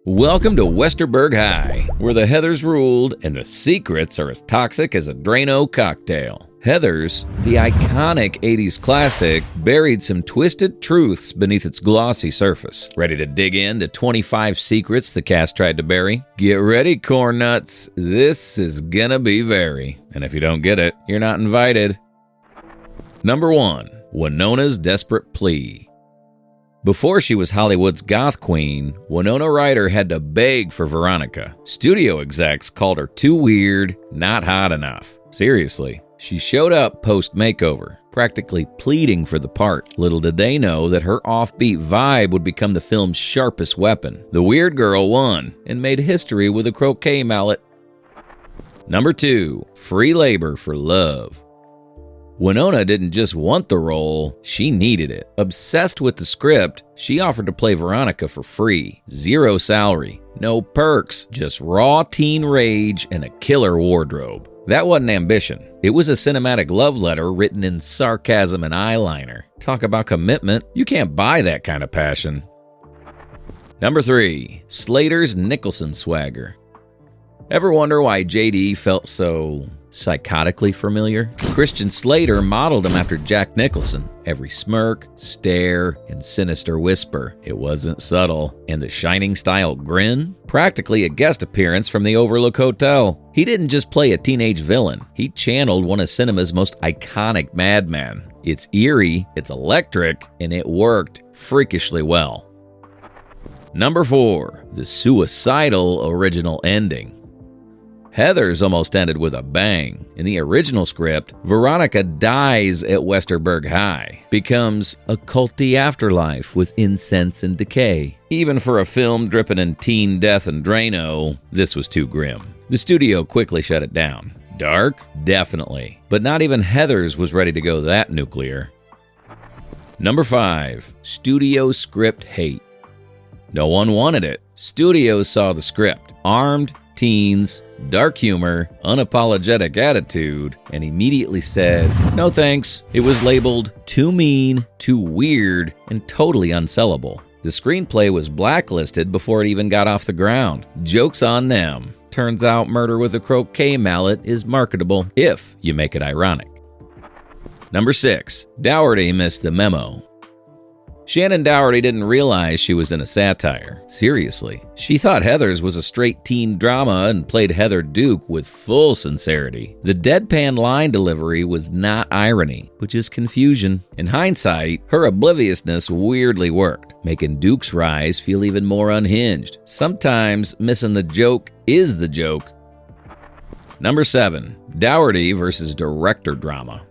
Welcome to Westerberg High, where the Heathers ruled and the secrets are as toxic as a Draino cocktail. Heathers, the iconic 80s classic, buried some twisted truths beneath its glossy surface. Ready to dig into 25 secrets the cast tried to bury? Get ready, corn nuts. This is gonna be very. And if you don't get it, you're not invited. Number 1. Winona's desperate plea. Before she was Hollywood's goth queen, Winona Ryder had to beg for Veronica. Studio execs called her too weird, not hot enough. Seriously, she showed up post-makeover, practically pleading for the part. Little did they know that her offbeat vibe would become the film's sharpest weapon. The weird girl won and made history with a croquet mallet. Number 2. Free labor for love. Winona didn't just want the role, she needed it. Obsessed with the script, she offered to play Veronica for free. Zero salary, no perks, just raw teen rage and a killer wardrobe. That wasn't ambition. It was a cinematic love letter written in sarcasm and eyeliner. Talk about commitment. You can't buy that kind of passion. Number 3. Slater's Nicholson swagger. Ever wonder why JD felt so psychotically familiar? Christian Slater modeled him after Jack Nicholson. Every smirk, stare, and sinister whisper. It wasn't subtle. And the Shining-style grin? Practically a guest appearance from the Overlook Hotel. He didn't just play a teenage villain. He channeled one of cinema's most iconic madmen. It's eerie, it's electric, and it worked freakishly well. Number 4. The suicidal original ending. Heathers almost ended with a bang. In the original script, Veronica dies at Westerberg High, becomes a culty afterlife with incense and decay. Even for a film dripping in teen death and Draino, this was too grim. The studio quickly shut it down. Dark? Definitely. But not even Heathers was ready to go that nuclear. Number 5. Studio script hate. No one wanted it. Studios saw the script. Armed teens, dark humor, unapologetic attitude, and immediately said, no thanks. It was labeled too mean, too weird, and totally unsellable. The screenplay was blacklisted before it even got off the ground. Joke's on them. Turns out Murder with a Croquet Mallet is marketable if you make it ironic. Number 6. Dougherty missed the memo. Shannon Dougherty didn't realize she was in a satire. Seriously. She thought Heathers was a straight teen drama and played Heather Duke with full sincerity. The deadpan line delivery was not irony, which is confusion. In hindsight, her obliviousness weirdly worked, making Duke's rise feel even more unhinged. Sometimes missing the joke is the joke. Number 7. Dougherty versus director drama.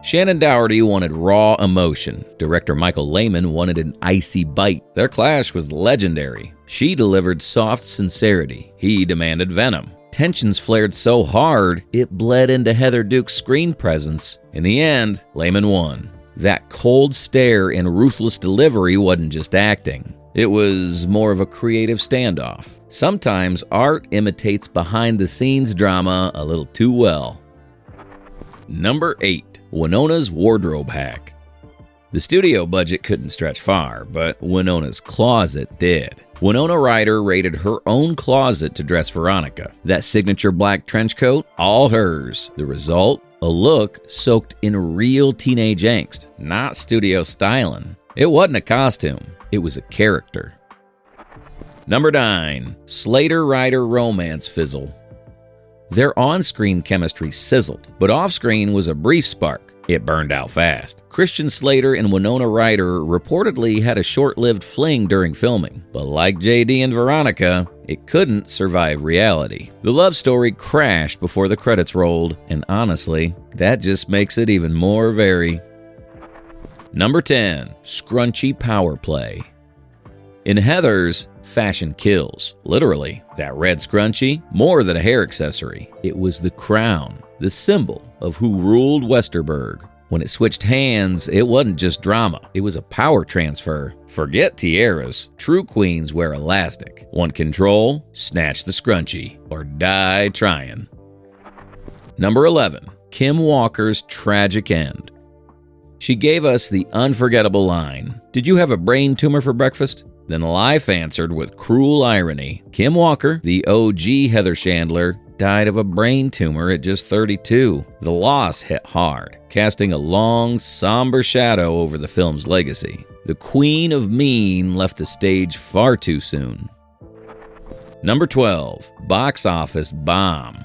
Shannon Dougherty wanted raw emotion. Director Michael Lehman wanted an icy bite. Their clash was legendary. She delivered soft sincerity. He demanded venom. Tensions flared so hard, it bled into Heather Duke's screen presence. In the end, Lehman won. That cold stare and ruthless delivery wasn't just acting. It was more of a creative standoff. Sometimes art imitates behind-the-scenes drama a little too well. Number 8. Winona's wardrobe hack. The studio budget couldn't stretch far, but Winona's closet did. Winona Ryder raided her own closet to dress Veronica. That signature black trench coat, all hers. The result? A look soaked in real teenage angst, not studio styling. It wasn't a costume, it was a character. Number 9. Slater-Ryder romance fizzle. Their on-screen chemistry sizzled, but off-screen was a brief spark. It burned out fast. Christian Slater and Winona Ryder reportedly had a short-lived fling during filming, but like JD and Veronica, it couldn't survive reality. The love story crashed before the credits rolled, and honestly, that just makes it even more very. Number 10. Scrunchy power play. In Heathers, fashion kills. Literally, that red scrunchie, more than a hair accessory. It was the crown, the symbol of who ruled Westerberg. When it switched hands, it wasn't just drama. It was a power transfer. Forget tiaras. True queens wear elastic. Want control? Snatch the scrunchie, or die trying. Number 11. Kim Walker's tragic end. She gave us the unforgettable line, "Did you have a brain tumor for breakfast?" Then life answered with cruel irony. Kim Walker, the OG Heather Chandler, died of a brain tumor at just 32. The loss hit hard, casting a long, somber shadow over the film's legacy. The Queen of Mean left the stage far too soon. Number 12. Box office bomb.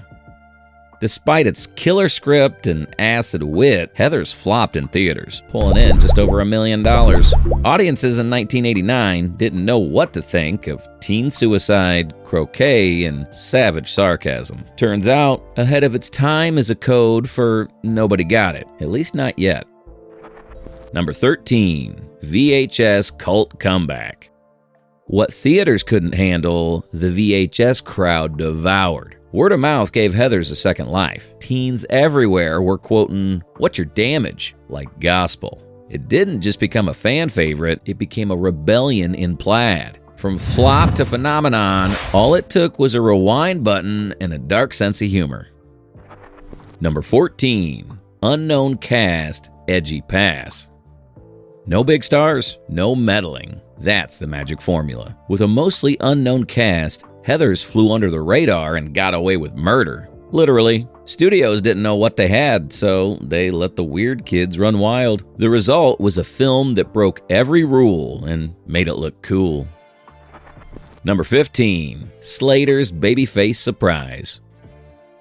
Despite its killer script and acid wit, Heathers flopped in theaters, pulling in just over $1 million. Audiences in 1989 didn't know what to think of teen suicide, croquet, and savage sarcasm. Turns out, ahead of its time is a code for nobody got it, at least not yet. Number 13. VHS cult comeback. What theaters couldn't handle, the VHS crowd devoured. Word of mouth gave Heathers a second life. Teens everywhere were quoting, "What's your damage?" like gospel. It didn't just become a fan favorite, it became a rebellion in plaid. From flop to phenomenon, all it took was a rewind button and a dark sense of humor. Number 14. Unknown cast, edgy pass. No big stars, no meddling. That's the magic formula. With a mostly unknown cast, Heathers flew under the radar and got away with murder. Literally. Studios didn't know what they had, so they let the weird kids run wild. The result was a film that broke every rule and made it look cool. Number 15. Slater's babyface surprise.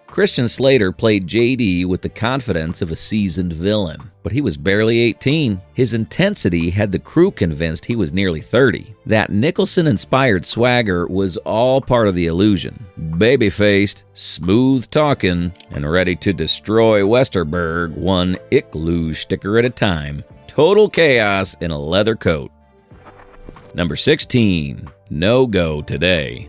Christian Slater played JD with the confidence of a seasoned villain, but he was barely 18. His intensity had the crew convinced he was nearly 30. That Nicholson-inspired swagger was all part of the illusion. Baby-faced, smooth-talking, and ready to destroy Westerberg one ick luge sticker at a time. Total chaos in a leather coat. Number 16. No-go today.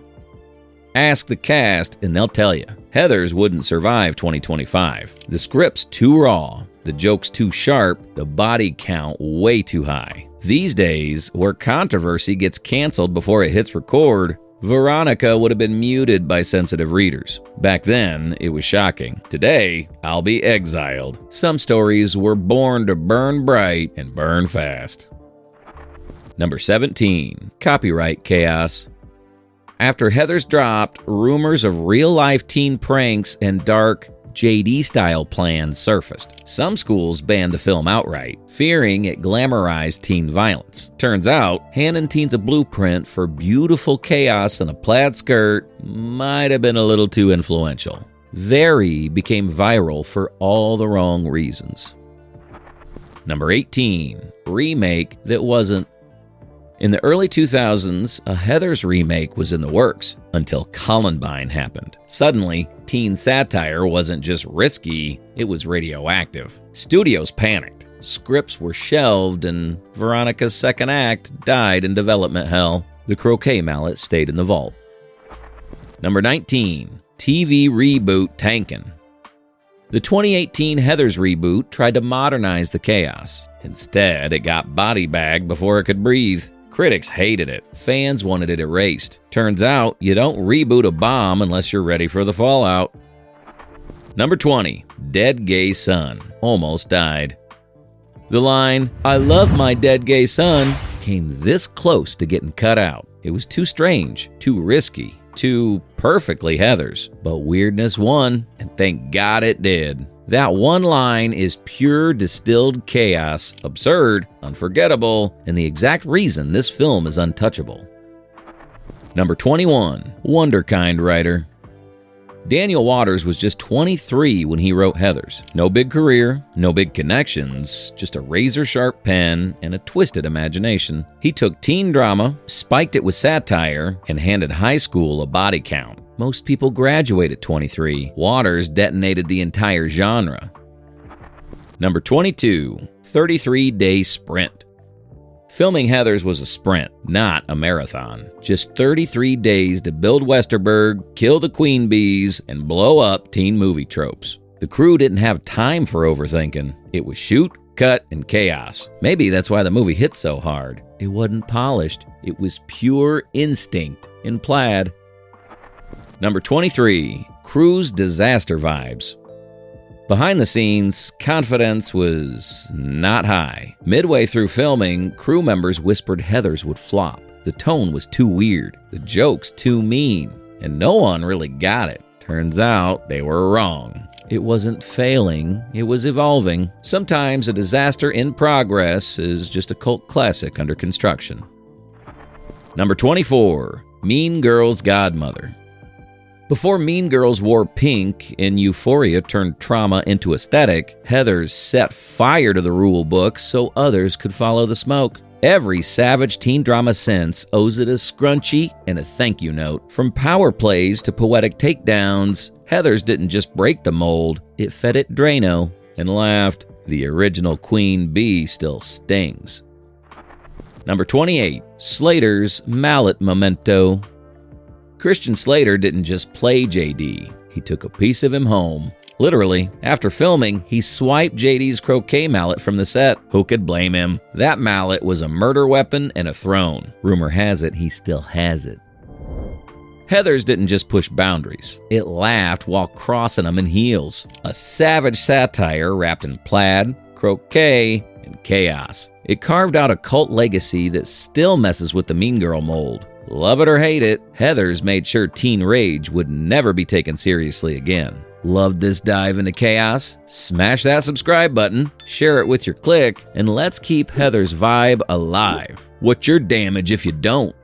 Ask the cast and they'll tell you. Heathers wouldn't survive 2025. The script's too raw, the joke's too sharp, the body count way too high. These days, where controversy gets canceled before it hits record, Veronica would have been muted by sensitive readers. Back then, it was shocking. Today, I'll be exiled. Some stories were born to burn bright and burn fast. Number 17. Copyright chaos. After Heathers dropped, rumors of real-life teen pranks and dark, JD-style plans surfaced. Some schools banned the film outright, fearing it glamorized teen violence. Turns out, handing teens a blueprint for beautiful chaos in a plaid skirt might have been a little too influential. Very became viral for all the wrong reasons. Number 18. Remake that wasn't. In the early 2000s, a Heathers remake was in the works until Columbine happened. Suddenly, teen satire wasn't just risky, it was radioactive. Studios panicked. Scripts were shelved and Veronica's second act died in development hell. The croquet mallet stayed in the vault. Number 19. TV reboot tankin'. The 2018 Heathers reboot tried to modernize the chaos. Instead, it got body bagged before it could breathe. Critics hated it. Fans wanted it erased. Turns out, you don't reboot a bomb unless you're ready for the fallout. Number 20. Dead gay son. Almost died. The line, "I love my dead gay son," came this close to getting cut out. It was too strange, too risky, too perfectly Heathers. But weirdness won, and thank God it did. That one line is pure distilled chaos, absurd, unforgettable, and the exact reason this film is untouchable. Number 21. Wonderkind writer. Daniel Waters was just 23 when he wrote Heathers. No big career, no big connections, just a razor-sharp pen and a twisted imagination. He took teen drama, spiked it with satire, and handed high school a body count. Most people graduate at 23. Waters detonated the entire genre. Number 22. 33-day sprint. Filming Heathers was a sprint, not a marathon. Just 33 days to build Westerberg, kill the queen bees, and blow up teen movie tropes. The crew didn't have time for overthinking. It was shoot, cut, and chaos. Maybe that's why the movie hit so hard. It wasn't polished. It was pure instinct in plaid. Number 23. Crew's disaster vibes. Behind the scenes, confidence was not high. Midway through filming, crew members whispered Heathers would flop. The tone was too weird, the jokes too mean, and no one really got it. Turns out they were wrong. It wasn't failing, it was evolving. Sometimes a disaster in progress is just a cult classic under construction. Number 24, Mean Girl's Godmother. Before Mean Girls wore pink and Euphoria turned trauma into aesthetic, Heathers set fire to the rule book so others could follow the smoke. Every savage teen drama since owes it a scrunchie and a thank you note. From power plays to poetic takedowns, Heathers didn't just break the mold, it fed it Draino and laughed. The original Queen Bee still stings. Number 28, Slater's Mallet Memento. Christian Slater didn't just play JD, he took a piece of him home. Literally, after filming, he swiped JD's croquet mallet from the set. Who could blame him? That mallet was a murder weapon and a throne. Rumor has it he still has it. Heathers didn't just push boundaries. It laughed while crossing them in heels. A savage satire wrapped in plaid, croquet, and chaos. It carved out a cult legacy that still messes with the Mean Girl mold. Love it or hate it, Heathers made sure teen rage would never be taken seriously again. Loved this dive into chaos? Smash that subscribe button, share it with your clique, and let's keep Heathers' vibe alive. What's your damage if you don't?